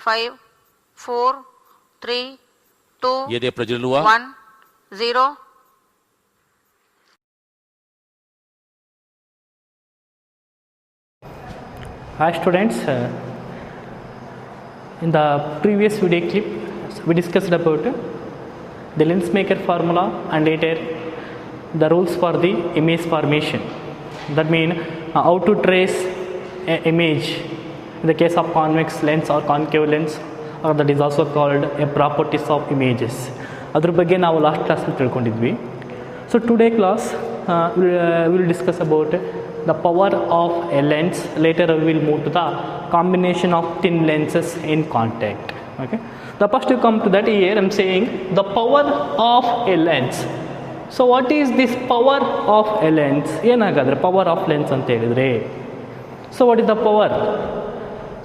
5, 4, 3, 2, Yede Prajalua 1, 0. Hi students, in the previous video clip we discussed about the lens maker formula and later the rules for the image formation. That means how to trace an image in the case of convex lens or concave lens, or that is also called a properties of images. ಅದರ ಬಗ್ಗೆ ನಾವು last ಕ್ಲಾಸಲ್ಲಿ ತಿಳ್ಕೊಂಡಿದ್ವಿ. So today class we will discuss about the power of a lens. Later we will move to the combination of thin lenses in contact. Okay, the first to come to that, here I am saying the power of a lens. So what is this power of a lens? ಏನಾಗಾದ್ರೆ power of lens ಅಂತ ಹೇಳಿದ್ರೆ, so what is the power?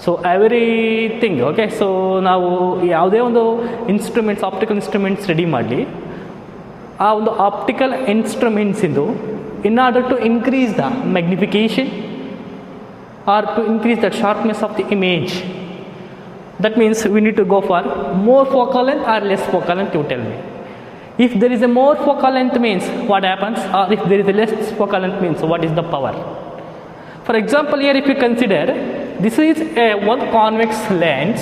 So everything okay. So ನಾವು ಯಾವುದೇ ಒಂದು instruments, optical instruments ready ಮಾಡಲಿ, ಆ ಒಂದು optical ಇನ್ಸ್ಟ್ರೂಮೆಂಟ್ಸಿಂದು in order to increase the magnification or to increase the sharpness of the image, that means we need to go for more focal length or less focal length. You tell me, if there is a more focal length means what happens, or if there is a less focal length means what is the power. For example, here if you consider this is a one convex lens,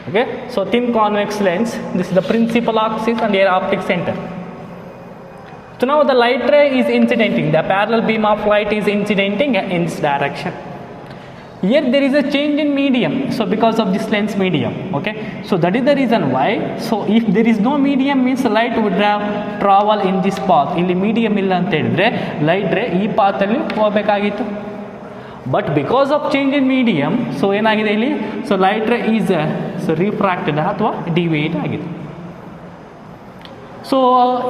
okay, so thin convex lens, this is the principal axis and here optic center. So now the light ray is incidenting, the parallel beam of light is incidenting in this direction. Here there is a change in medium, so because of this lens medium, okay, so that is the reason why. So if there is no medium means light would have travel in this path. Illi medium illa anta helidre light ray ee path alli hogabekagiತ್ತು, but because of change in medium, so ಏನಾಗಿದೆ ಇಲ್ಲಿ, so light ray is so refracted ಅಥವಾ deviate ಆಗಿದೆ. So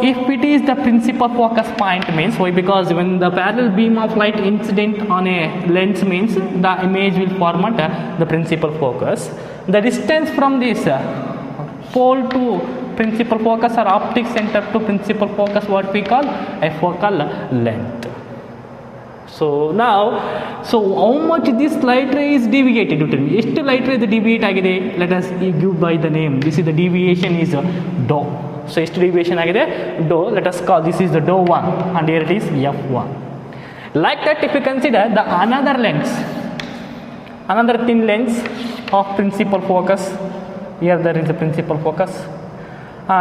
if it is the principal focus point means why, because when the parallel beam of light incident on a lens means the image will form at the principal focus. The distance from this pole to principal focus or optic center to principal focus what we call a focal length. So now, so how much this light ray is deviated? You tell me, ಎಷ್ಟು light ray the deviate ಆಗಿದೆ? Let us give by the name. This is the deviation is dou. So ಎಷ್ಟು deviation ಆಗಿದೆ? Dou. Let us call this is the dou 1 and here it is f1. Like that, if you consider the another lens, another thin lens of principal focus, here there is a principal focus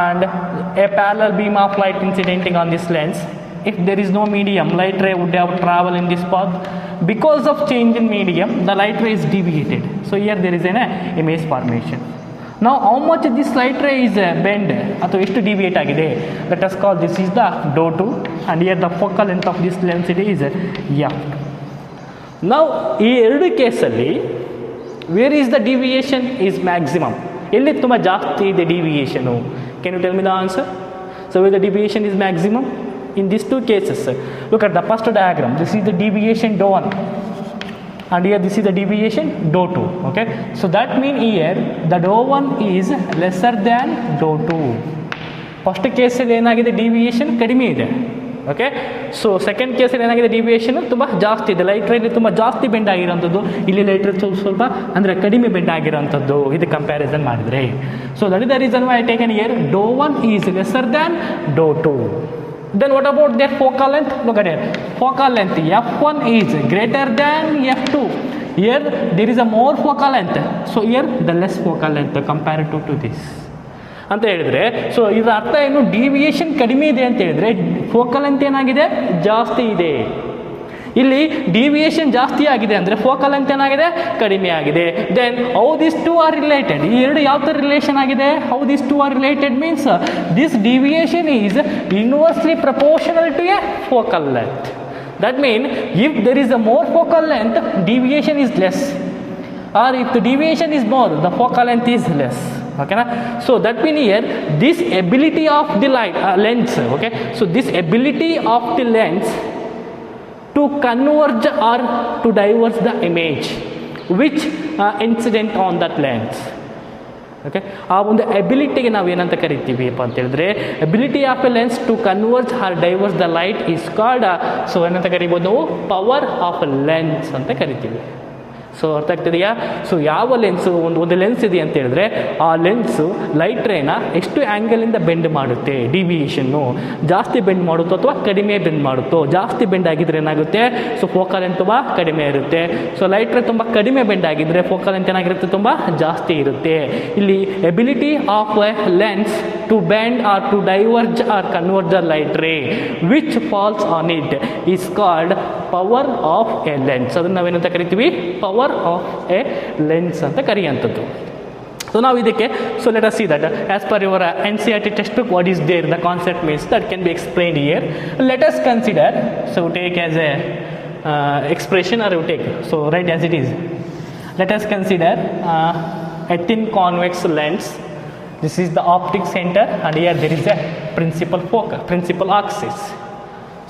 and a parallel beam of light incidenting on this lens. If there is no medium, light ray would have traveled in this path. Because of change in medium, the light ray is deviated. So here there is an image formation. Now how much this light ray is bent ಅಥವಾ ಎಷ್ಟು deviate ಆಗಿದೆ? Let us call this is the dou 2 and here the focal length of this lens it is f. Now ಈ ಎರಡು ಕೇಸಲ್ಲಿ where is the deviation is maximum? ಎಲ್ಲಿ ತುಂಬ ಜಾಸ್ತಿ ಇದೆ deviation? Can you tell me the answer? So where the deviation is maximum? In these two cases, look at the first diagram. This is the deviation dou 1 and here this is the deviation dou 2, okay. So that means here the dou 1 is lesser than dou 2. First case ಅಲ್ಲಿ ಏನಾಗಿದೆ, deviation ಕಡಿಮೆ ಇದೆ, okay. So second case ಅಲ್ಲಿ ಏನಾಗಿದೆ, deviation ತುಂಬ ಜಾಸ್ತಿ ಇದೆ. Light ರೇಲಿ ತುಂಬ ಜಾಸ್ತಿ ಬೆಂಡ್ ಆಗಿರೋಂಥದ್ದು, ಇಲ್ಲಿ ಲೈಟ್ ರೇ ಸ್ವಲ್ಪ ಅಂದರೆ ಕಡಿಮೆ ಬೆಂಡ್ ಆಗಿರೋಂಥದ್ದು ಇದು ಕಂಪ್ಯಾರಿಸನ್ ಮಾಡಿದರೆ. So that is the reason why I taken here dou 1 is lesser than dou 2. Then what about their focal length? Look at it. Focal length f1 is greater than f2. Here there is a more focal length. So here the less focal length compared to this. ಅಂತ ಹೇಳಿದ್ರೆ, so ಇದರ ಅರ್ಥ ಏನು, deviation ಕಡಿಮೆ ಇದೆ ಅಂತ ಹೇಳಿದ್ರೆ focal length ಏನಾಗಿದೆ, ಜಾಸ್ತಿ ಇದೆ. ಇಲ್ಲಿ ಡಿವಿಯೇಷನ್ ಜಾಸ್ತಿ ಆಗಿದೆ ಅಂದರೆ ಫೋಕಲ್ ಲೆಂತ್ ಏನಾಗಿದೆ, ಕಡಿಮೆ ಆಗಿದೆ. Then how this two are related, ಈ ಎರಡು ಯಾವ ಥರ ರಿಲೇಷನ್ ಆಗಿದೆ? How this two are related means this deviation is inversely proportional to a focal length. That mean if there is a more focal length, deviation is less, or if the deviation is more, the focal length is less. Okay na? So that means here this ability of the light lens, okay, so this ability of the lens to converge or to diverge the image which incident on that lens, okay, ಆ ಒಂದು ಎಬಿಲಿಟಿಗೆ ನಾವು ಏನಂತ ಕರಿತೀವಿಪ್ಪ ಅಂತ ಹೇಳಿದ್ರೆ, ability of a lens to converge or diverse the light is called, so ಏನಂತ ಕರಿಬೋದು ನಾವು, ಪವರ್ ಆಫ್ ಲೆನ್ಸ್ ಅಂತ ಕರಿತೀವಿ. ಸೊ ಅರ್ಥ ಆಗ್ತಿದೆಯಾ? ಸೊ ಯಾವ ಲೆನ್ಸು ಒಂದು ಲೆನ್ಸ್ ಇದೆ ಅಂತ ಹೇಳಿದ್ರೆ ಆ ಲೆನ್ಸು ಲೈಟ್ ರೇನ ಎಷ್ಟು ಆ್ಯಂಗಲಿಂದ ಬೆಂಡ್ ಮಾಡುತ್ತೆ, ಡಿವಿಯೇಷನ್ನು ಜಾಸ್ತಿ ಬೆಂಡ್ ಮಾಡುತ್ತೋ ಅಥವಾ ಕಡಿಮೆ ಬೆಂಡ್ ಮಾಡುತ್ತೋ. ಜಾಸ್ತಿ ಬೆಂಡ್ ಆಗಿದ್ರೆ ಏನಾಗುತ್ತೆ, ಸೊ ಫೋಕಲ್ ಲೆಂತ್ ತುಂಬ ಕಡಿಮೆ ಇರುತ್ತೆ. ಸೊ ಲೈಟ್ ರೇ ತುಂಬ ಕಡಿಮೆ ಬೆಂಡ್ ಆಗಿದ್ರೆ ಫೋಕಲ್ ಲೆಂತ್ ಏನಾಗಿರುತ್ತೆ, ತುಂಬ ಜಾಸ್ತಿ ಇರುತ್ತೆ. ಇಲ್ಲಿ ability of a lens to bend or to diverge or converge a light ray which falls on it is called power of a lens. ಅದನ್ನು ನಾವೇನಂತ ಕರಿತೀವಿ, ಪವರ್ ಆಫ್ ಎ ಲೆನ್ಸ್ ಅಂತ ಕರೆಯುವಂಥದ್ದು. ಸೊ ನಾವು ಇದಕ್ಕೆ, so let us see that as per your NCERT textbook what is there, the concept means that can be explained here. Let us consider, so take as a expression or you take, so write as it is. Let us consider a thin convex lens. This is the optic center and here there is a principal focus, principal axis.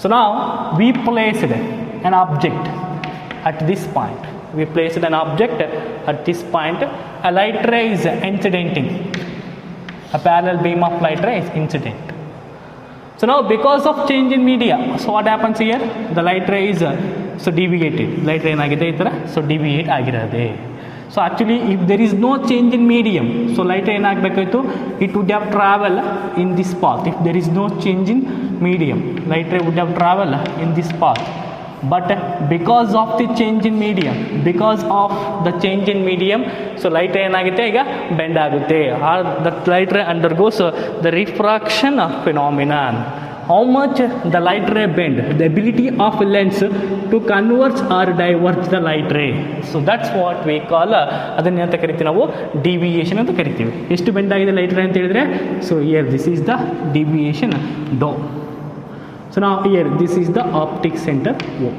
So now we placed an object at this point. We placed an object at this point. A light ray is incidenting. A parallel beam of light ray is incident. So now because of change in media, so what happens here? The light ray is so deviated. Light ray ಏನಾಗಿದೆ ಈ ಥರ, so deviate ಆಗಿರೋದೆ. So actually if there is no change in medium, so light ray ಏನಾಗಬೇಕಾಯಿತು, it would have travel in this path. If there is no change in medium, light ray would have travel in this path. But because of the change in medium, because of the change in medium, so light ray ಏನಾಗುತ್ತೆ ಈಗ bend ಆಗುತ್ತೆ. or that light ray undergoes the refraction phenomenon. How much the light ray bend, the ability of a lens to converge or diverge the light ray. So that's what we call ಅದನ್ನ ಅಂತ ಕರಿತೀವಿ ನಾವು deviation ಅಂತ ಕರಿತೀವಿ. ಎಷ್ಟು bend ಆಗಿದೆ light ray ಅಂತ ಹೇಳಿದ್ರೆ, so here this is the deviation though. So now here this is the optic center O.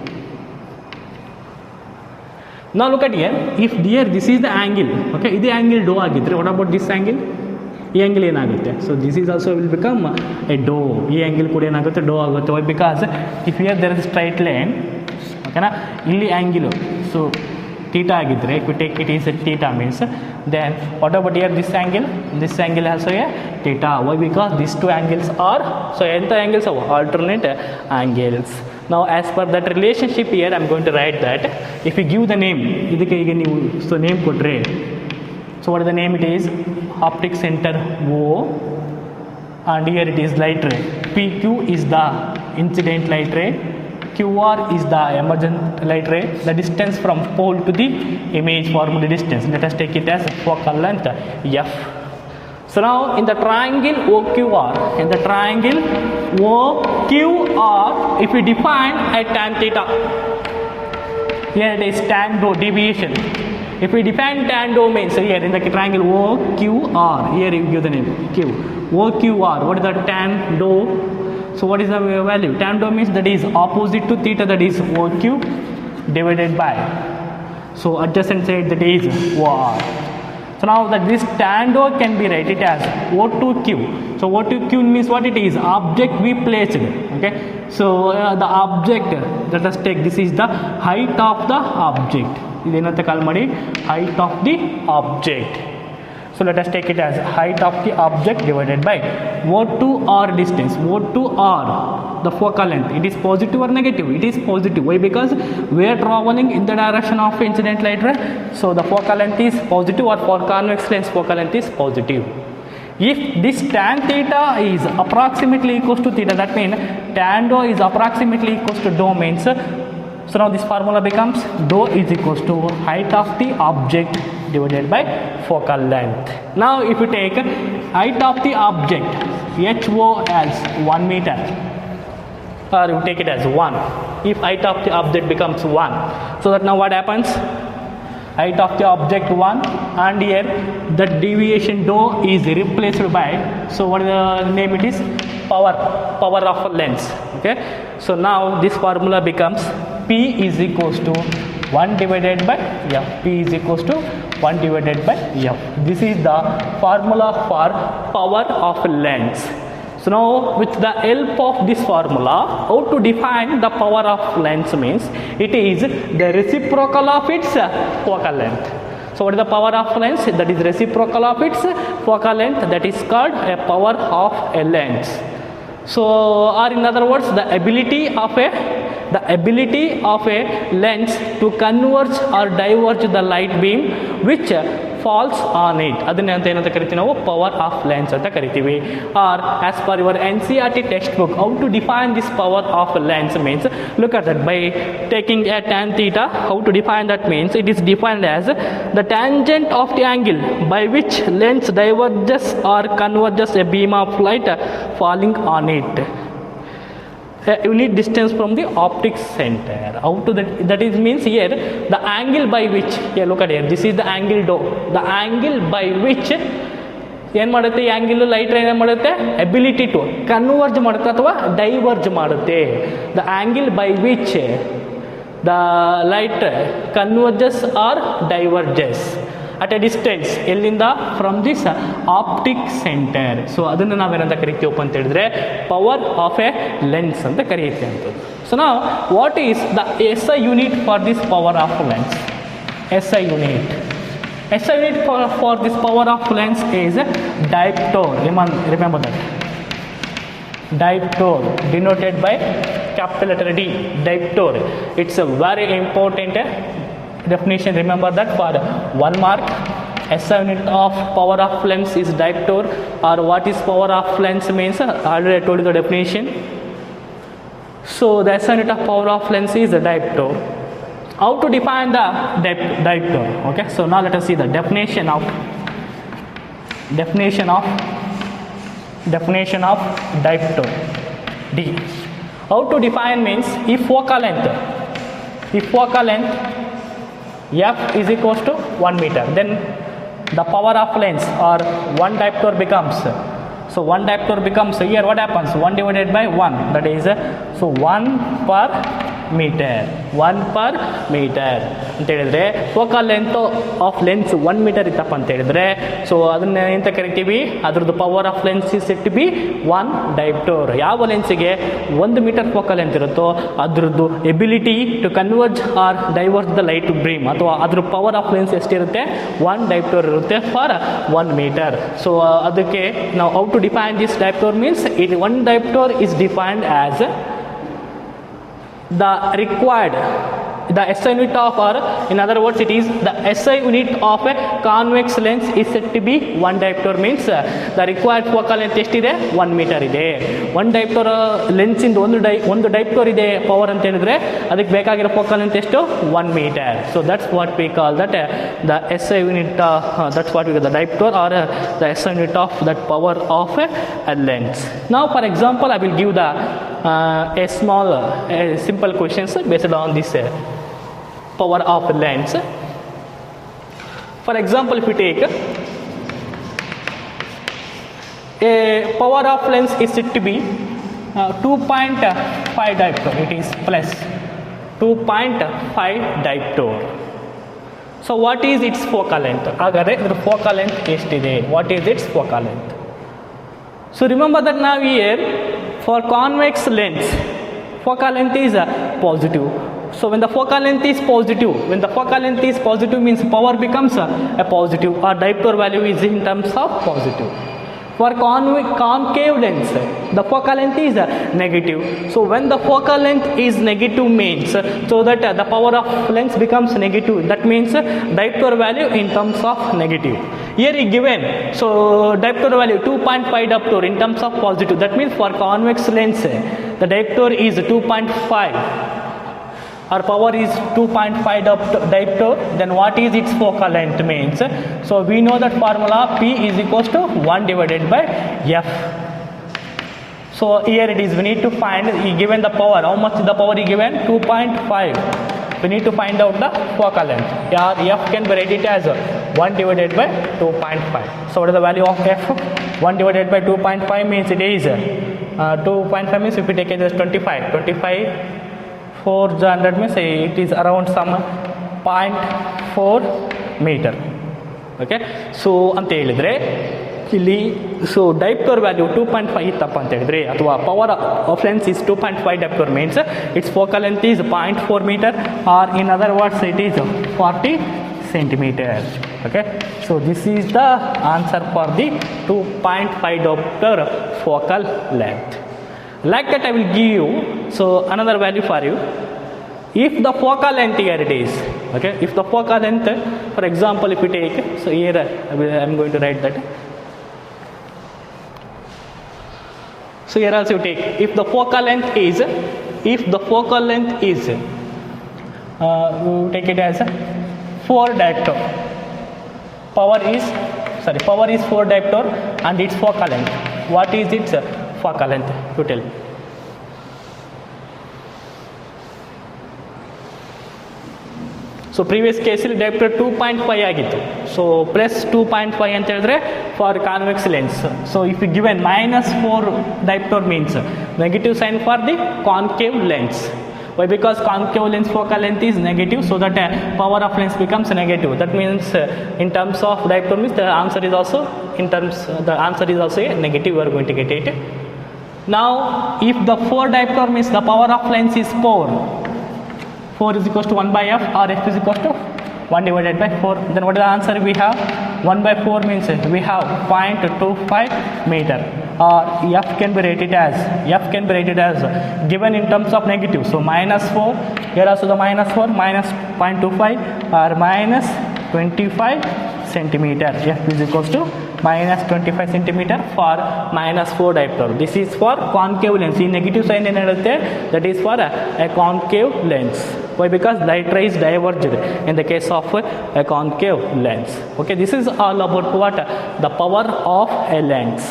Now look at here, if here this is the angle, okay, this angle dou ಆಗಿದ್ರೆ what about this angle? ಈ angle ಏನಾಗುತ್ತೆ, so this is also will become a ಡೋ. ಈ angle ಕೂಡ ಏನಾಗುತ್ತೆ, ಡೋ ಆಗುತ್ತೆ. Why because if here there is straight line, ಓಕೆನಾ, ಇಲ್ಲಿ ಆ್ಯಂಗಿಲು ಸೊ theta ಆಗಿದ್ರೆ, if you take it is a theta means, then what about here this angle also a theta. Why? Because these two angles are, so ಎಂಥ angles are alternate angles. Now as per that relationship here I am going to write that if you give the name, ಇದಕ್ಕೆ ಈಗ ನೀವು so name ಕೊಟ್ಟರೆ, so what is the name? It is optic center O and here it is light ray. PQ is the incident light ray, QR is the emergent light ray, the distance from pole to the image formula distance. Let us take it as focal length F. So now in the triangle OQR, if we define a tan theta, here it is tan rho deviation. If we define tan rho means, so here in the triangle OQR, here you give the name Q, OQR, what is the tan rho? So what is the value? Tan rho means that is opposite to theta, that is OQ divided by, so adjacent side, that is OR. So now that this tan rho can be written as O2Q. So O2Q means what it is? Object we placed. Okay. So the object, let us take, this is the height of the object. ಇದೇನಂತ ಕಾಲ್ ಮಾಡಿ, height of the object. So let us take it as height of the object divided by O2R distance. O2R, the focal length. It is positive or negative? It is positive. Why? Because we are traveling in the direction of incident light ray. So the focal length is positive, or for convex lens focal length is positive. If this tan theta is approximately equals to theta, that means tan rho is approximately equals to dou means, so now this formula becomes dou is equals to height of the object divided by focal length. Now if you take height of the object HO as 1 meter, or you take it as 1, if height of the object becomes 1, so that now what happens, height of the object 1 and here the deviation dou is replaced by, so what is the name? It is power of a lens. Okay, so now this formula becomes P is equals to 1 divided by F. P is equals to 1 divided by F. This is the formula for power of a lens. So now with the help of this formula, how to define the power of lens means, it is the reciprocal of its focal length. So what is the power of lens? That is reciprocal of its focal length, that is called a power of a lens. So, or in other words, the ability of a the ability of a lens to converge or diverge the light beam which falls on it. ಅದನ್ನ ಅಂತ ಏನಂತ ಕರಿತೀವಿ ನಾವು power of lens ಅಂತ ಕರಿತೀವಿ. Or as per your NCERT textbook, how to define this power of lens means, look at that, by taking a tan theta, how to define that means it is defined as the tangent of the angle by which lens diverges or converges a beam of light falling on it. Unit distance from the optic center. How to that is means here the angle by which, here look at here, this is the angle dou, the angle by which ಏನು ಮಾಡುತ್ತೆ ಈ ಆ್ಯಂಗಿಲ್ light ಏನು ಮಾಡುತ್ತೆ, ability to converge ಮಾಡುತ್ತೆ ಅಥವಾ diverge ಮಾಡುತ್ತೆ. The angle by which the light converges or diverges at a distance, ಎಲ್ಲಿಂದ, from this optic centre. So ಅದನ್ನು ನಾವೇನಂತ ಕರಿತೀವಪ್ಪ ಅಂತ ಹೇಳಿದ್ರೆ ಪವರ್ ಆಫ್ ಎ ಲೆನ್ಸ್ ಅಂತ ಕರೆಯುತ್ತೆ ಅಂಥದ್ದು. ಸೊ ನಾವು what is the SI unit for this power of lens? SI unit for this power of lens is diopter. Remember that. Diopter denoted by capital letter D. Diopter. It's a very important definition. Remember that for 1 mark. SI unit of power of lens is diopter, or what is power of lens means, already I told you the definition. So the SI unit of power of lens is a diopter. How to define the diopter? Okay, so now let us see the definition of diopter. D. How to define means, if focal length f is equals to 1 meter, then the power of lens or 1 diopter becomes, so 1 diopter becomes, here what happens, 1 divided by 1, that is so 1 per meter ಅಂತ ಹೇಳಿದ್ರೆ focal length of lens 1 metre ಇತ್ತಪ್ಪ ಅಂತ ಹೇಳಿದ್ರೆ, so ಅದನ್ನ ಎಂತ ಕರಿತೀವಿ, ಅದ್ರದ್ದು power of lens is set to be 1 dioptre. ಯಾವ ಲೆನ್ಸ್ಗೆ 1 ಮೀಟರ್ ಫೋಕಲ್ ಲೆಂತ್ ಇರುತ್ತೋ ಅದ್ರದ್ದು ability to converge or diverge the light beam ಅಥವಾ ಅದ್ರ ಪವರ್ ಆಫ್ ಲೆನ್ಸ್ ಎಷ್ಟಿರುತ್ತೆ, 1 ಡೈಪ್ಟೋರ್ ಇರುತ್ತೆ ಫಾರ್ 1 ಮೀಟರ್. ಸೊ ಅದಕ್ಕೆ ನಾವು how to define this dioptre means, it 1 dioptre is defined as the required, the SI unit of, or in other words it is the SI unit of a convex lens is said to be 1 diopter, means the required focal length ಎಷ್ಟಿದೆ, 1 metre ಇದೆ. 1 ಡೈಪ್ಟರ್ lens ಇಂದ ಒಂದು ಡೈಪ್ಟರ್ ಇದೆ power ಅಂತ ಹೇಳಿದ್ರೆ ಅದಕ್ಕೆ ಬೇಕಾಗಿರೋ focal length ಎಷ್ಟು, 1 meter. So that's what we call that the SI unit, that's what we call the diopter or the SI unit of that power of a lens. Now for example I will give the a small simple questions based on this power of lens. For example, if you take a power of lens is said to be 2.5 diopter, it is plus 2.5 diopter. So what is its focal length? Agare idra focal length eshtiде, what is its focal length? So remember that now here for convex lens focal length is positive. So when the focal length is positive, means power becomes a positive, or diopter value is in terms of positive. For concave lens the focal length is negative. So when the focal length is negative means, so that the power of lens becomes negative, that means diopter value in terms of negative. Here is given, so diopter value 2.5 diopter in terms of positive, that means for convex lens the diopter is 2.5, our power is 2.5 diopter, then what is its focal length means, so we know that formula P is equals to 1 divided by F. So here it is, we need to find, given the power, how much the power is given, 2.5, we need to find out the focal length. F can be written as 1 divided by 2.5. So what is the value of F? 1 divided by 2.5 means it is 2.5 means if we take it as 25 400 means it is around some 0.4 meter. Okay, so ಅಂತ ಹೇಳಿದ್ರೆ ಇಲ್ಲಿ so ಡೈಪ್ಟರ್ value 2.5 ಇತ್ತಪ್ಪ ಅಂತ ಹೇಳಿದ್ರೆ, ಅಥವಾ power of lens is 2.5 dioptre means its focal length is 0.4 meter, or in other words it is 40 centimeter. Okay, so this is the answer for the 2.5 diopter focal length. Like that I will give you, so another value for you. If the focal length here it is, okay, if the focal length, for example, if you take, so here I am going to write that. So here also you take, if the focal length is, you take it as 4 diopter. Power is 4 diopter and its focal length. What is its focal length? You tell me. So previous ಕೇಸಲ್ಲಿ dioptre 2.5 ಆಗಿತ್ತು. So plus 2.5 ಅಂತ ಹೇಳಿದ್ರೆ for convex lens. So if you given -4 dioptre means negative sign for the concave lens. Why? Because concave lens focal length is negative, so that power of lens becomes negative. That means in terms of diopter means the answer is also a negative. You are going to get it. Now if the 4 diopter means the power of lens is 4 is equals to 1 by f, or f is equals to 1 divided by 4. Then what is the answer we have? 1 by 4 means we have 0.25 meter. Or f can be rated as given in terms of negative. So -4, here also the -4, minus 0.25 or minus 25 centimeter. F is equals to minus 25 centimeter for -4 diopter. This is for concave lens. In negative sign ಏನು ಹೇಳುತ್ತೆ? That is for a concave lens. Why? Because light ray is diverged in the case of a concave lens. Okay, this is all about what? The power of a lens.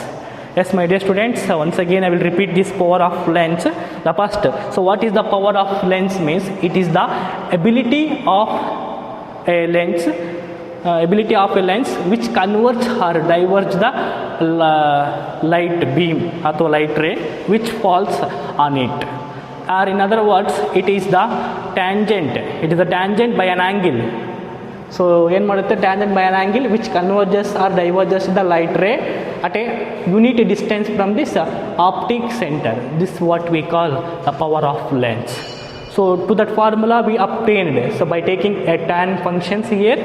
Yes, my dear students, once again I will repeat this power of lens. The first, so what is the power of lens means? It is the ability of a lens which converts or diverges the light beam or light ray which falls on it. Or in other words, it is the tangent by an angle. So ಏನು ಮಾಡುತ್ತೆ? tangent by an angle which converges or diverges the light ray at a unit distance from this optic center. This is what we call the power of lens. So to that formula we obtained, so by taking a tan functions here,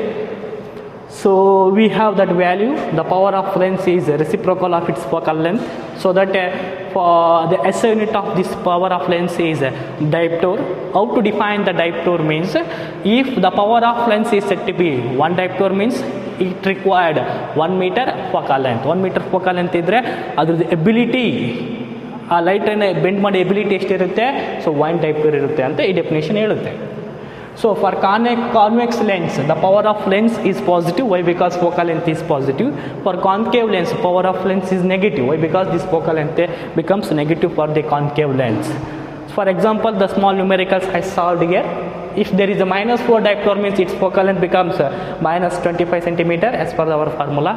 so we have that value. The power of lens is reciprocal of its focal length, so that for the SI unit of this power of lens is diopter. How to define the diopter means, if the power of lens is said to be 1 diopter means it required 1 meter focal length. 1 meter focal length ಇದ್ರೆ ಅದ್ರದ್ದು ability, ಆ ಲೈಟನ್ನು bend ಮಾಡಿ ability ಎಷ್ಟಿರುತ್ತೆ? So 1 diopter ಇರುತ್ತೆ ಅಂತ ಈ definition ಹೇಳುತ್ತೆ. So for convex lens, the power of lens is positive. Why? Because focal length is positive. For concave lens, power of lens is negative. Why? Because this focal length becomes negative for the concave lens. For example, the small numericals I solved here. If there is a -4 diopter means its focal length becomes minus 25 centimeter as per our formula.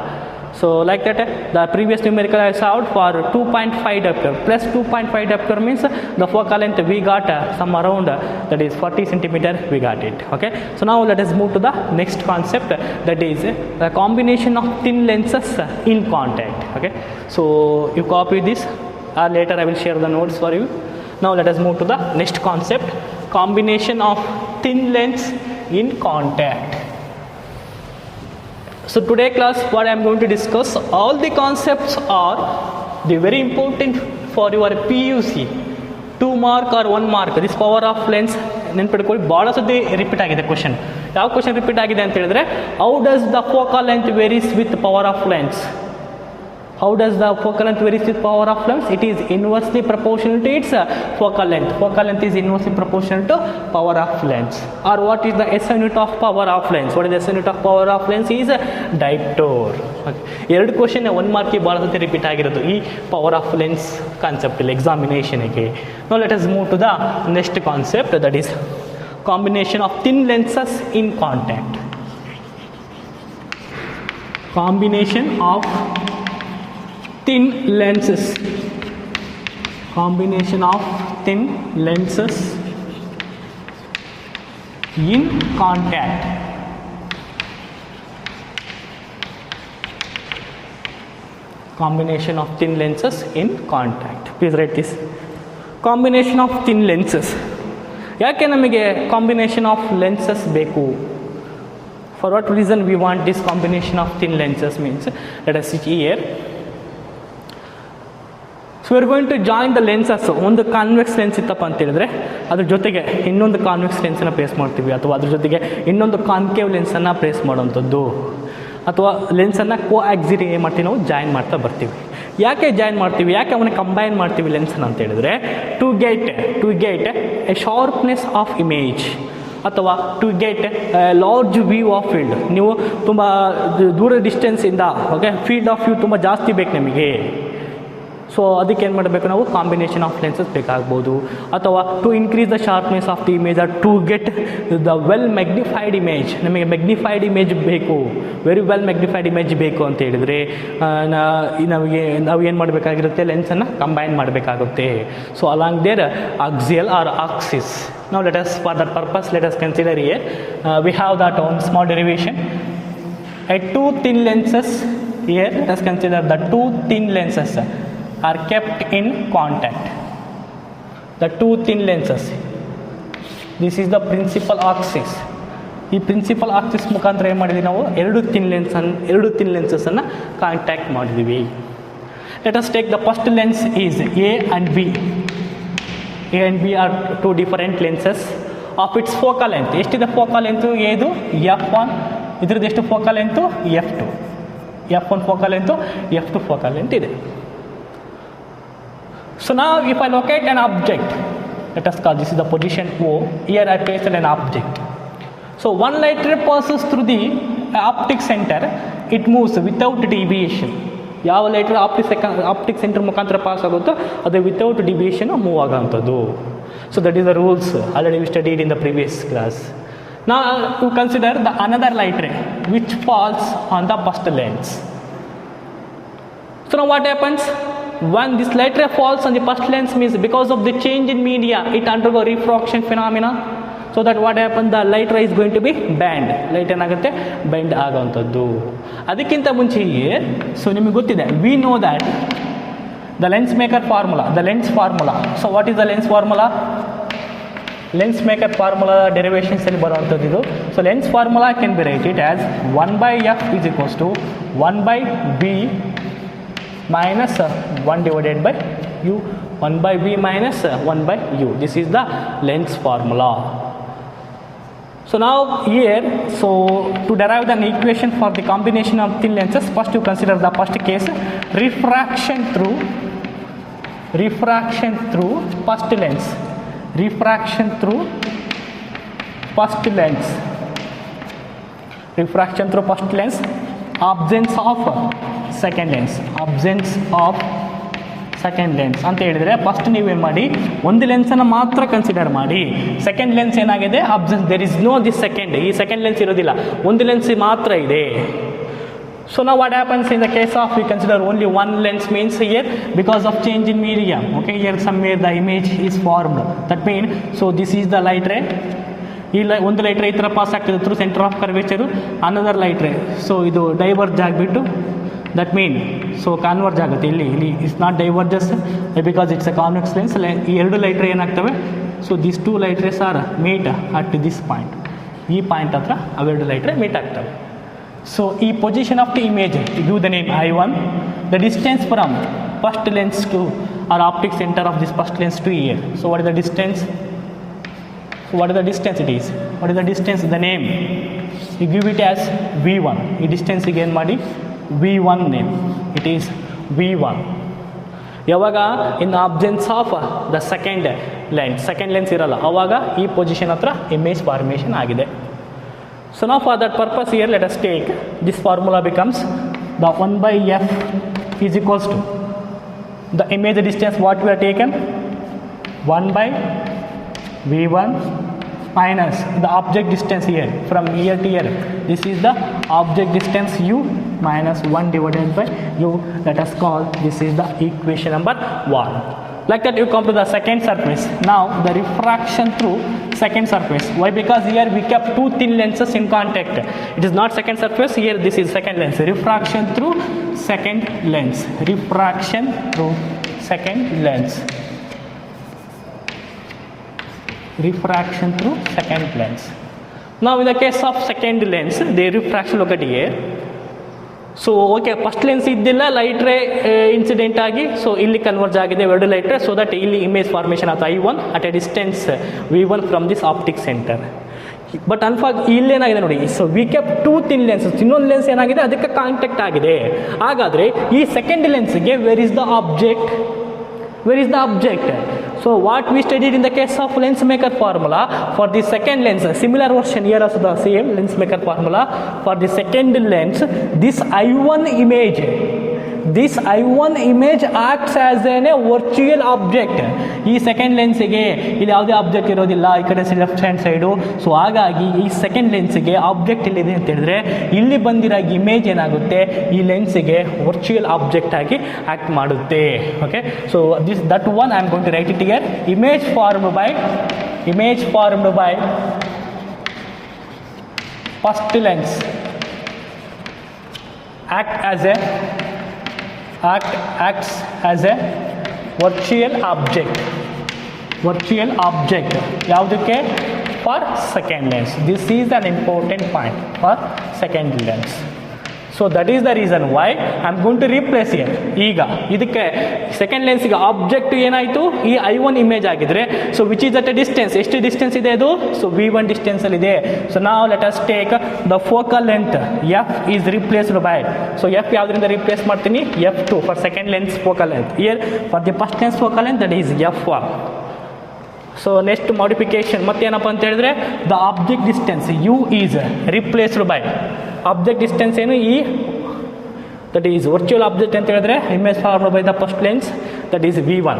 So like that, the previous numerical I solved for 2.5 diopter plus 2.5 diopter means the focal length we got some around that is 40 centimeter we got it. Okay, so now let us move to the next concept, that is the combination of thin lenses in contact. Okay, so you copy this, or later I will share the notes for you. Now let us move to the next concept, combination of thin lens in contact. So today class, what I am going to discuss, all the concepts are the very important for your PUC, 2 mark or 1 mark. This power of lens ನೆನ್ಪಿಟ್ಕೊಳ್ಳಿ, ಭಾಳ ಸತಿ repeat ಆಗಿದೆ question. ಯಾವ question repeat ಆಗಿದೆ ಅಂತ ಹೇಳಿದ್ರೆ, how does the focal length varies with power of lens? How does the focal length varies with power of lens? It is inversely proportional to its focal length. Focal length is inversely proportional to power of lens. Or what is the SI unit of power of lens? What is the SI unit of power of lens? Is diopter. ಎರಡು question 1 ಮಾರ್ಕ್ಗೆ ಭಾಳ ಸತಿ repeat ಆಗಿರೋದು ಈ power of lens concept ಇಲ್ಲಿ ಎಕ್ಸಾಮಿನೇಷನ್ಗೆ. Now let us move to the next concept, that is combination of thin lenses in contact. Combination of thin lenses in contact. Combination of thin lenses in contact. Please write this. Combination of thin lenses. ಯಾಕೆ ನಮಗೆ combination of lenses ಬೇಕು? For what reason we want this combination of thin lenses means, let us see here. So we are going to join the lenses. ಒಂದು convex lens ಇತ್ತಪ್ಪ ಅಂತ ಹೇಳಿದ್ರೆ ಅದ್ರ ಜೊತೆಗೆ ಇನ್ನೊಂದು ಕಾನ್ವೆಕ್ಸ್ ಲೆನ್ಸನ್ನು ಪ್ಲೇಸ್ ಮಾಡ್ತೀವಿ, ಅಥವಾ ಅದ್ರ ಜೊತೆಗೆ ಇನ್ನೊಂದು ಕಾನ್ಕೇವ್ ಲೆನ್ಸನ್ನು ಪ್ಲೇಸ್ ಮಾಡೋವಂಥದ್ದು, ಅಥವಾ ಲೆನ್ಸನ್ನು ಕೋಆಕ್ಸಿಲಿ ಏನು ಮಾಡ್ತೀವಿ ನಾವು ಜಾಯಿನ್ ಮಾಡ್ತಾ ಬರ್ತೀವಿ. ಯಾಕೆ ಜಾಯಿನ್ ಮಾಡ್ತೀವಿ, ಯಾಕೆ ಅವನ್ನ ಕಂಬೈನ್ ಮಾಡ್ತೀವಿ ಲೆನ್ಸನ್ನು ಅಂತ ಹೇಳಿದ್ರೆ to get a sharpness of image, ಅಥವಾ to get large view of field. ನೀವು ತುಂಬ ದೂರ ಡಿಸ್ಟೆನ್ಸಿಂದ ಓಕೆ ಫೀಲ್ಡ್ ಆಫ್ ವ್ಯೂ ತುಂಬ ಜಾಸ್ತಿ ಬೇಕು ನಮಗೆ. ಸೊ ಅದಕ್ಕೆ ಏನು ಮಾಡಬೇಕು ನಾವು ಕಾಂಬಿನೇಷನ್ ಆಫ್ ಲೆನ್ಸಸ್ ಬೇಕಾಗ್ಬೋದು, ಅಥವಾ to increase the sharpness of the image or to get the well magnified image. ನಮಗೆ ಮ್ಯಾಗ್ನಿಫೈಡ್ ಇಮೇಜ್ ಬೇಕು, ವೆರಿ ವೆಲ್ ಮ್ಯಾಗ್ನಿಫೈಡ್ ಇಮೇಜ್ ಬೇಕು ಅಂತ ಹೇಳಿದರೆ ನಾವು ಏನು ಮಾಡಬೇಕಾಗಿರುತ್ತೆ, ಲೆನ್ಸನ್ನು ಕಂಬೈನ್ ಮಾಡಬೇಕಾಗುತ್ತೆ. So along their axial or axis. Now let us, for that purpose, let us consider here we have that one small derivation. At two thin lenses here, let us consider the two thin lenses are kept in contact. The two thin lenses, this is the principal axis. ಈ principal Axis ಮುಖಾಂತರ ಏನು ಮಾಡಿದ್ವಿ ನಾವು, ಎರಡು ತಿನ್ ಲೆನ್ಸಸ್ಸನ್ನು contact ಮಾಡಿದ್ದೀವಿ. Let us take the first lens is A and B. A and B are two different lenses of its focal length. ಎಷ್ಟಿದೆ focal length ಇದು F1, ಇದ್ರದ್ದು ಎಷ್ಟು focal length F2. F1 focal length, F2 focal length ಇದೆ. So now if I locate an object, let us call this is the position O. Here I placed an object. So one light ray passes through the optic center. It moves without deviation. ಯಾವ light optic centre ಮುಖಾಂತರ pass ಆಗುತ್ತೋ ಅದು without deviation move ಆಗೋಂಥದ್ದು. So that is the rules already we studied in the previous class. Now to consider the another light ray which falls on the first lens. So now what happens when this light ray falls on the first lens means because of the change in media it undergo refraction phenomena. So that what happens, the light ray is going to be bend. Light ಏನಾಗುತ್ತೆ, bend ಆಗೋವಂಥದ್ದು. ಅದಕ್ಕಿಂತ ಮುಂಚೆಯೇ so ನಿಮಗೆ ಗೊತ್ತಿದೆ, we know that the lens maker formula, the lens formula. So what is the lens formula? Lens maker formula ಡೆರಿವೇಷನ್ಸಲ್ಲಿ ಬರುವಂಥದ್ದು ಇದು. So lens formula can be write it as 1/f is equals to 1/b minus 1 divided by u. 1/b minus 1/u. This is the lens formula. So now here, so to derive the equation for the combination of thin lenses, first you consider the first case, refraction through first lens. Refraction through first lens. Refraction through first lens. Absence of second lens. Absence of second lens ಅಂತ ಹೇಳಿದರೆ first ನೀವೇನು ಮಾಡಿ, ಒಂದು ಲೆನ್ಸನ್ನು ಮಾತ್ರ consider ಮಾಡಿ. Second lens ಏನಾಗಿದೆ, absence, there is no this second. ಈ second lens ಇರೋದಿಲ್ಲ, ಒಂದು ಲೆನ್ಸ್ ಮಾತ್ರ ಇದೆ. ಸೊ ನಾವು what happens in the case of we consider only one lens means here because of change in medium, okay, here somewhere the image is formed. That mean so this is the light ray. ಈ ಒಂದು light ray ಈ ಥರ pass ಆಗ್ತದೆ through centre of curvature. Another light ray, so ಇದು diverge ಆಗಿಬಿಟ್ಟು that mean so converge ಆಗುತ್ತೆ. ಇಲ್ಲಿ it's not diverges because it's a convex lens. ಈ ಎರಡು ಲೈಟ್ ರೇ ಏನಾಗ್ತವೆ, so this two light rays are meet at this point. ಈ point ಹತ್ರ ಅವೆರಡು ಲೈಟ್ ರೇ ಮೀಟ್ ಆಗ್ತವೆ. ಸೊ ಈ position of the image give the name I1. The distance from first lens to or optic centre of this first lens to here. So what is the distance? What is the distance it is? What is the distance? The name. You give it as V1. ಈ distance ಏನು ಮಾಡಿ V1 name. It is V1. ಯಾವಾಗ in absence of the second lens ಇರಲ್ಲ, ಆವಾಗ ಈ position ಹತ್ರ image formation ಆಗಿದೆ. So ನಾವು for that purpose here let us take this formula becomes the 1/f is equals to the image distance what we are taken 1/V1 minus the object distance here from here to here. This is the object distance u minus 1 divided by u. Let us call this is the equation number 1. Like that you come to the second surface. Now the refraction through second surface. Why? Because here we kept two thin lenses in contact. It is not second surface. Here this is second lens. Refraction through second lens. Refraction through second lens. Refraction through second lens. Now in the case of second lens, the refraction, look at here. So okay, first lens ಇದ್ದಿಲ್ಲ, light ray incident ಆಗಿ so ಇಲ್ಲಿ converge ಆಗಿದೆ ಎರಡು light ray, so that ಇಲ್ಲಿ image formation ಆಯ್ತು I1 at a distance V1 from this optic centre. But ಇಲ್ಲೇನಾಗಿದೆ ನೋಡಿ, so we kept 2 thin lenses, ಇನ್ನೊಂದು ಲೆನ್ಸ್ ಏನಾಗಿದೆ ಅದಕ್ಕೆ ಕಾಂಟ್ಯಾಕ್ಟ್ ಆಗಿದೆ. ಹಾಗಾದರೆ ಈ ಸೆಕೆಂಡ್ ಲೆನ್ಸ್ಗೆ where is the object? So what we studied in the case of lens maker formula, for the second lens, similar version here also the same lens maker formula. For the second lens, this I1 image acts as a virtual object. ಈ second ಲೆನ್ಸಿಗೆ ಇಲ್ಲಿ ಯಾವುದೇ object ಇರೋದಿಲ್ಲ, ಈ ಕಡೆ left hand side. So ಹಾಗಾಗಿ ಈ second ಲೆನ್ಸಿಗೆ object ಎಲ್ಲಿದೆ ಅಂತ ಹೇಳಿದ್ರೆ, ಇಲ್ಲಿ ಬಂದಿರೋ ಇಮೇಜ್ ಏನಾಗುತ್ತೆ ಈ ಲೆನ್ಸಿಗೆ ವರ್ಚುವಲ್ ಆಬ್ಜೆಕ್ಟ್ ಆಗಿ ಆ್ಯಕ್ಟ್ ಮಾಡುತ್ತೆ. Okay, so that one I am going to write it here. image formed by first lens acts as a virtual object ಯಾವುದಕ್ಕೆ? for second lens. This is an important point for second lens. So that is the reason why I am going to replace here. ಈಗ ಇದಕ್ಕೆ second ಲೆನ್ಸ್ಗೆ object ಏನಾಯಿತು, ಈ I1 image ಆಗಿದ್ರೆ, so which is at a distance, ಎಷ್ಟು distance ಇದೆ ಅದು? So V1 ಡಿಸ್ಟೆನ್ಸಲ್ಲಿ ಇದೆ. So ನಾವು let us take the focal length F is replaced by, so F ಯಾವುದರಿಂದ ರಿಪ್ಲೇಸ್ ಮಾಡ್ತೀನಿ? F2 for second lens focal length. Year for the first lens focal length that is F1. So next modification ಮತ್ತೇನಪ್ಪ ಅಂತ ಹೇಳಿದ್ರೆ, the object distance U is replaced by, object distance ಏನು? ಈ that is virtual object ಅಂತ ಹೇಳಿದ್ರೆ image formed by the first lens that is V1.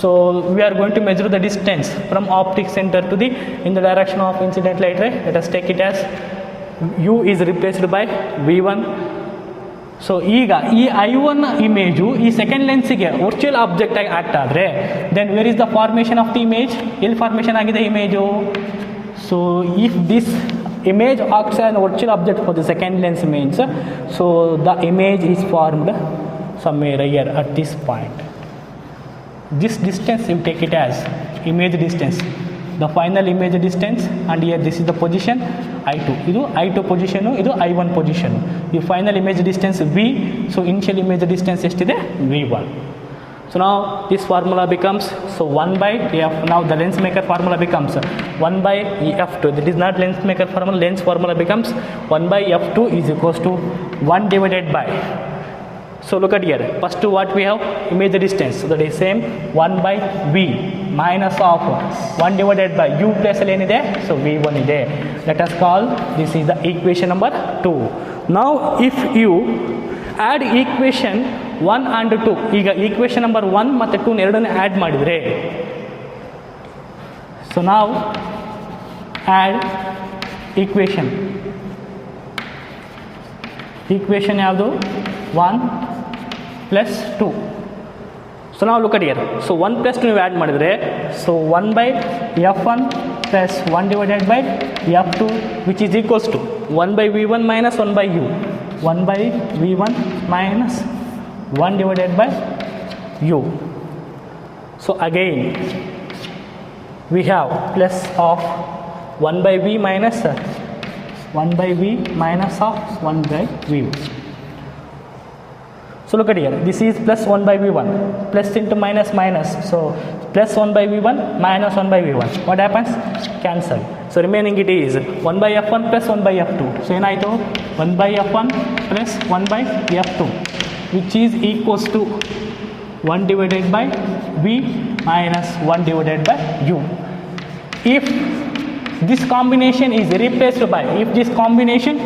So we are going to measure the distance from optic center to the in the direction of incident light ray. Let us take it as U is replaced by V1. So ಈಗ ಈ I1 image ಈ second ಲೆನ್ಸಿಗೆ virtual object ಆಗಿ act ಆದರೆ, then where is the formation of the image? ಎಲ್ಲಿ formation ಆಗಿದೆ image? So if this image acts as an virtual object for the second lens means, so the image is formed somewhere here at this point. This distance you take it as image distance, the final image distance, and here this is the position I2. Idu I2 position, idu I1 position. The final image distance V, so initial image distance estide V1. So now this formula becomes, so 1 by F, now the lens maker formula becomes 1 by F2. That is not lens maker formula, lens formula becomes 1 by F2 is equals to 1 divided by, so look at here, first to what we have? Image distance, so that is same 1 by V minus of 1 divided by U plus L ಏನಿದೆ, so V1 ಇದೆ. Let us call this is the equation number 2. Now if you add equation 1 and 2, ಈಗ equation number 1 ಮತ್ತು 2 ಎರಡನ್ನು add ಮಾಡಿದರೆ, so ನಾವು add equation ಯಾವುದು? 1 plus 2. So ನಾವು look at here, so 1 plus 2 ನೀವು ಆ್ಯಡ್ ಮಾಡಿದರೆ, so 1 by F1 plus 1 divided by F2 which is equals to 1 by V1 minus 1 by U, 1 by V1 minus 1 divided by U. So again we have plus of 1 by V minus 1 by V minus of 1 by V. So look at here, this is plus 1 by V1, plus into minus minus, so plus 1 by V1 minus 1 by V1. What happens? Cancel. So remaining it is 1 by F1 plus 1 by F2. So ಏನಾಯಿತು? 1 by F1 plus 1 by F2 which is equals to 1 divided by V minus 1 divided by U. If this combination is replaced by, equivalent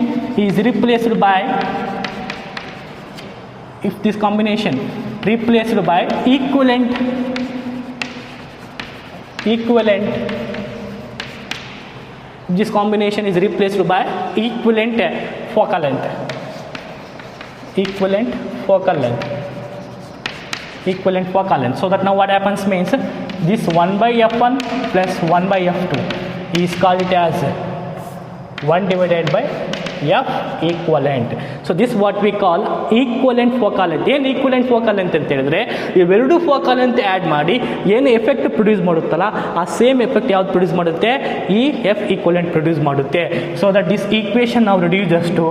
this combination is replaced by equivalent focal length, so that now what happens means this 1 by F1 plus 1 by F2 is called it as 1 divided by F equivalent. So this what we call equivalent focal length. ಏನು equivalent focal length ಅಂತ ಹೇಳಿದ್ರೆ ಇವೆರಡು focal length add ಮಾಡಿ ಏನು effect produce ಮಾಡುತ್ತಲ್ಲ ಆ same effect ಯಾವ್ದು produce ಮಾಡುತ್ತೆ, ಈ F equivalent ಪ್ರೊಡ್ಯೂಸ್ ಮಾಡುತ್ತೆ. ಸೊ ದಟ್ ದಿಸ್ ಈಕ್ವೇಷನ್ ನಾವು reduces to,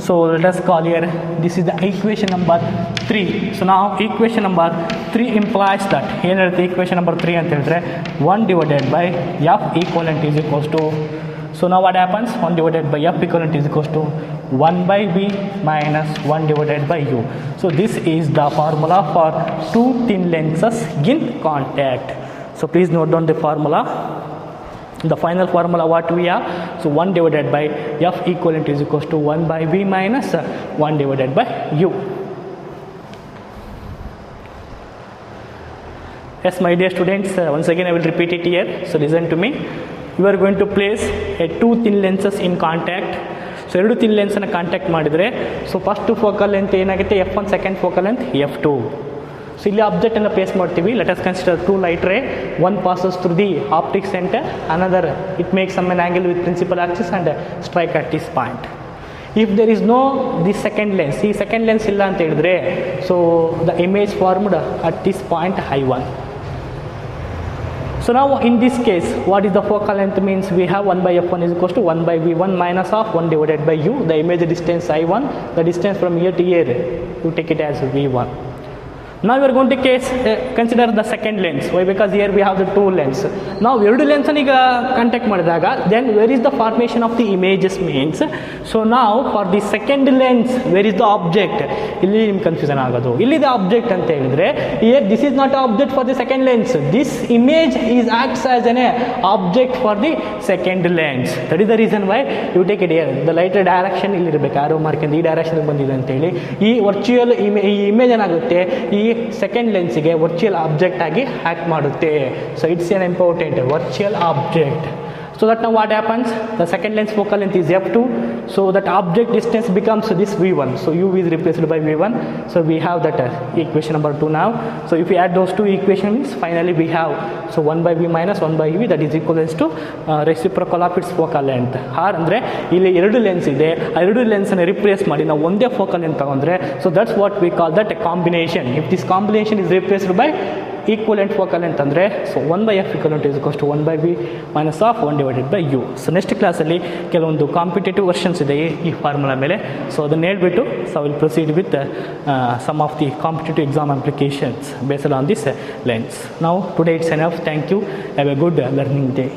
so let us call here, this is the equation number 3. So now equation number 3 implies that ಏನು ಹೇಳುತ್ತೆ equation number 3 ಅಂತ ಹೇಳಿದ್ರೆ 1 divided by F equivalent is equals to, so now what happens, 1 divided by F equivalent is equals to 1 by V minus 1 divided by U. So this is the formula for two thin lenses in contact. So please note down the formula. The final formula what we have, so 1 divided by F equivalent is equals to 1 by V minus 1 divided by U. Yes, my dear students, once again I will repeat it here. So listen to me. You are going to place two thin lenses in contact. So ಎರಡು thin lens ಅನ್ನು contact ಮಾಡಿದರೆ, so first focal length ಏನಾಗುತ್ತೆ F1, second focal length F2. So ಇಲ್ಲಿ object ಅನ್ನು place ಮಾಡ್ತೀವಿ. Let us consider two light ray, one passes through the optic center, another it makes some an angle with principal axis and strike at this point. If there is no this second lens, ಈ second lens ಇಲ್ಲ ಅಂತ ಹೇಳಿದ್ರೆ, so the image formed at this point I1. So now in this case, what is the focal length means, we have 1 by F1 is equals to 1 by V1 minus of 1 divided by U. The image distance I1, the distance from here to here, you take it as V1. Now we are going to consider the second lens. Why? Because here we have the two lens. Now ಎರಡು lens ಈಗ contact ಮಾಡಿದಾಗ, then where is the formation of the images means, so now for the second lens where is the object, ಇಲ್ಲಿ ನಿಮ್ಗೆ confusion ಆಗೋದು. ಇಲ್ಲಿ the object ಅಂತ ಹೇಳಿದ್ರೆ here this is not object for the second lens, this image is acts as an object for the second lens. That is the reason why you take it here, the light direction ಇಲ್ಲಿ ಇರಬೇಕು, arrow mark ಈ direction ಬಂದಿದೆ ಅಂತೇಳಿ ಈ virtual ಈ image ಏನಾಗುತ್ತೆ ಈ second ಲೆನ್ಸ್ಗೆ virtual object ಆಗಿ ಆ್ಯಕ್ಟ್ ಮಾಡುತ್ತೆ. So it's an important virtual object. So that now what happens, the second lens focal length is F2, so that object distance becomes this V1, so U is replaced by V1. So we have that equation number 2 now. So if we add those two equations, finally we have, so 1 by V minus 1 by V, that is equivalent to reciprocal of its focal length. Or ಅಂದರೆ ಇಲ್ಲಿ ಎರಡು lens ಇದೆ, ಆ ಎರಡು ಲೆನ್ಸನ್ನು replace ಮಾಡಿ ನಾವು ಒಂದೇ focal length ತಗೊಂಡ್ರೆ, so that's what we call that combination. If this combination is replaced by equivalent focal length ಅಂದರೆ, so 1 by F equivalent is equals to 1 by V minus of 1 divided by U. So next ಕ್ಲಾಸಲ್ಲಿ ಕೆಲವೊಂದು competitive versions ಇದೆ ಈ formula ಮೇಲೆ. So ಅದನ್ನು ಹೇಳ್ಬಿಟ್ಟು so will proceed with some of the competitive exam applications based on this lens. ನಾವು today it's enough. Thank you. Have a good learning day.